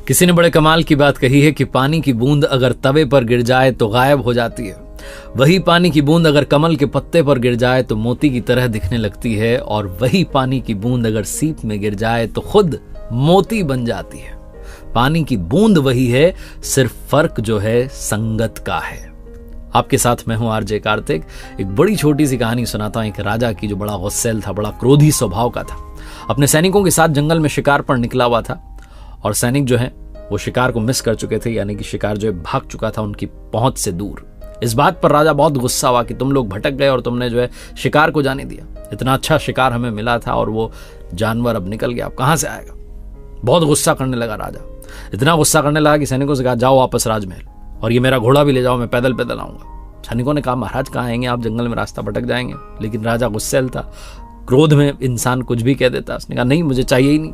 किसी ने बड़े कमाल की बात कही है कि पानी की बूंद अगर तवे पर गिर जाए तो गायब हो जाती है, वही पानी की बूंद अगर कमल के पत्ते पर गिर जाए तो मोती की तरह दिखने लगती है, और वही पानी की बूंद अगर सीप में गिर जाए तो खुद मोती बन जाती है। पानी की बूंद वही है, सिर्फ फर्क जो है संगत का है। आपके साथ मैं हूं आरजे कार्तिक। एक बड़ी छोटी सी कहानी सुनाता हूं एक राजा की जो बड़ा गुस्सैल था, बड़ा क्रोधी स्वभाव का था। अपने सैनिकों के साथ जंगल में शिकार पर निकला हुआ था और सैनिक जो है वो शिकार को मिस कर चुके थे, यानी कि शिकार जो है भाग चुका था उनकी पहुंच से दूर। इस बात पर राजा बहुत गुस्सा हुआ कि तुम लोग भटक गए और तुमने जो है शिकार को जाने दिया। इतना अच्छा शिकार हमें मिला था और वो जानवर अब निकल गया, अब कहां से आएगा। बहुत गुस्सा करने लगा राजा। इतना गुस्सा करने लगा कि सैनिकों से कहा, जाओ वापस राजमहल और ये मेरा घोड़ा भी ले जाओ, मैं पैदल पैदल आऊंगा। सैनिकों ने कहा, महाराज कहाँ आएंगे, आप जंगल में रास्ता भटक जाएंगे। लेकिन राजा गुस्सैल था, क्रोध में इंसान कुछ भी कह देता। उसने कहा, नहीं, मुझे चाहिए ही नहीं,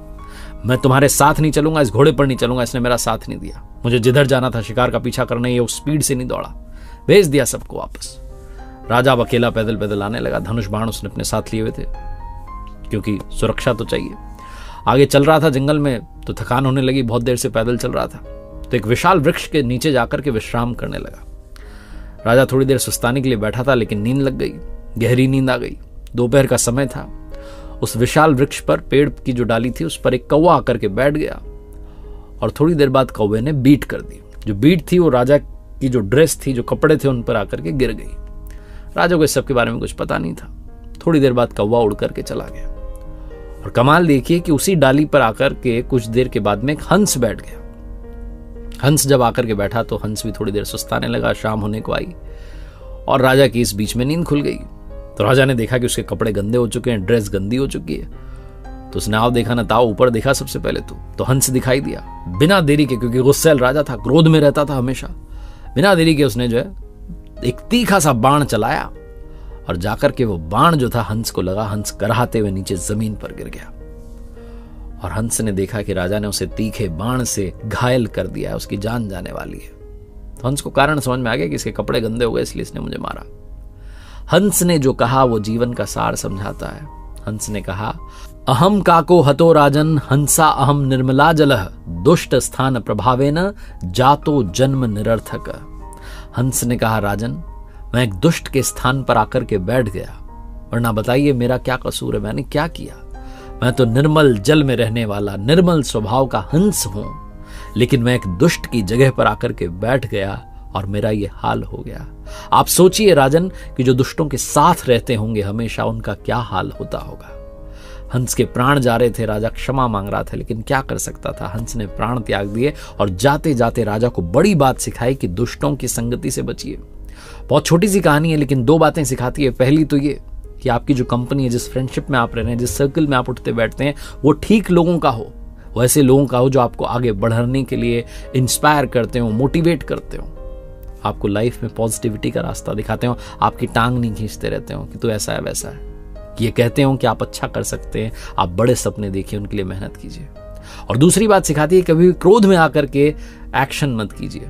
मैं तुम्हारे साथ नहीं चलूंगा, इस घोड़े पर नहीं चलूंगा, इसने मेरा साथ नहीं दिया। मुझे जिधर जाना था शिकार का पीछा करने, ये उस स्पीड से नहीं दौड़ा, भेज दिया सबको वापस। राजा अब अकेला पैदल पैदल आने लगा। धनुष बाण उसने अपने साथ लिए हुए थे क्योंकि सुरक्षा तो चाहिए। आगे चल रहा था जंगल में तो थकान होने लगी, बहुत देर से पैदल चल रहा था, तो एक विशाल वृक्ष के नीचे जाकर के विश्राम करने लगा। राजा थोड़ी देर सुस्ताने के लिए बैठा था, लेकिन नींद लग गई, गहरी नींद आ गई। दोपहर का समय था। उस विशाल वृक्ष पर, पेड़ की जो डाली थी उस पर एक कौवा आकर के बैठ गया और थोड़ी देर बाद कौवे ने बीट कर दी। जो बीट थी वो राजा की जो ड्रेस थी, जो कपड़े थे, उन पर आकर के गिर गई। राजा को इस सब के बारे में कुछ पता नहीं था। थोड़ी देर बाद कौवा उड़ करके चला गया और कमाल देखिए कि उसी डाली पर आकर के कुछ देर के बाद में एक हंस बैठ गया। हंस जब आकर के बैठा तो हंस भी थोड़ी देर सुस्ताने लगा। शाम होने को आई और राजा की इस बीच में नींद खुल गई। तो राजा ने देखा कि उसके कपड़े गंदे हो चुके हैं, ड्रेस गंदी हो चुकी है। तो उसने आओ देखा ना ताओ, ऊपर देखा सबसे पहले तो हंस दिखाई दिया। बिना देरी के, क्योंकि गुस्सैल राजा था, क्रोध में रहता था हमेशा, बिना देरी के उसने जो है एक तीखा सा बाण चलाया और जाकर के वो बाण जो था हंस को लगा। हंस कराहते हुए नीचे जमीन पर गिर गया और हंस ने देखा कि राजा ने उसे तीखे बाण से घायल कर दिया है, उसकी जान जाने वाली है। तो हंस को कारण समझ में आ गया कि इसके कपड़े गंदे हो गए, इसलिए इसने मुझे मारा। हंस ने जो कहा वो जीवन का सार समझाता है। हंस ने कहा, अहम काको हतो राजन हंसा अहम निर्मला जलह दुष्ट स्थान प्रभावेन जातो जन्म निरर्थक। हंस ने कहा, राजन, मैं एक दुष्ट के स्थान पर आकर के बैठ गया, वरना बताइए मेरा क्या कसूर है, मैंने क्या किया। मैं तो निर्मल जल में रहने वाला निर्मल स्वभाव का हंस हूं, लेकिन मैं एक दुष्ट की जगह पर आकर के बैठ गया और मेरा ये हाल हो गया। आप सोचिए राजन कि जो दुष्टों के साथ रहते होंगे हमेशा, उनका क्या हाल होता होगा। हंस के प्राण जा रहे थे, राजा क्षमा मांग रहा था, लेकिन क्या कर सकता था। हंस ने प्राण त्याग दिए और जाते जाते राजा को बड़ी बात सिखाई कि दुष्टों की संगति से बचिए। बहुत छोटी सी कहानी है, लेकिन दो बातें सिखाती है। पहली तो ये कि आपकी जो कंपनी है, जिस फ्रेंडशिप में आप रह रहे हैं, जिस सर्कल में आप उठते बैठते हैं, वो ठीक लोगों का हो, वैसे लोगों का हो जो आपको आगे बढ़ने के लिए इंस्पायर करते हो, मोटिवेट करते हो, आपको लाइफ में पॉजिटिविटी का रास्ता दिखाते हो, आपकी टांग नहीं खींचते रहते हो कि तू ऐसा है वैसा है। ये कहते हो कि आप अच्छा कर सकते हैं, आप बड़े सपने देखिए, उनके लिए मेहनत कीजिए। और दूसरी बात सिखाती है, कभी भी क्रोध में आकर के एक्शन मत कीजिए।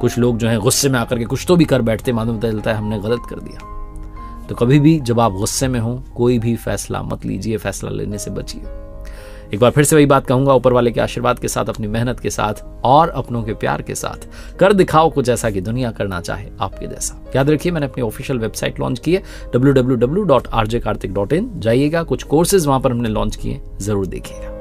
कुछ लोग जो है गुस्से में आकर के कुछ तो भी कर बैठते, मालूम पता चलता है हमने गलत कर दिया। तो कभी भी जब आप गुस्से में हो कोई भी फैसला मत लीजिए, फैसला लेने से बचिए। एक बार फिर से वही बात कहूंगा, ऊपर वाले के आशीर्वाद के साथ, अपनी मेहनत के साथ और अपनों के प्यार के साथ कर दिखाओ कुछ ऐसा कि दुनिया करना चाहे आपके जैसा। याद रखिए, मैंने अपनी ऑफिशियल वेबसाइट लॉन्च की है www.rjkartik.in। जाइएगा, कुछ कोर्सेज वहां पर हमने लॉन्च किए, जरूर देखिएगा।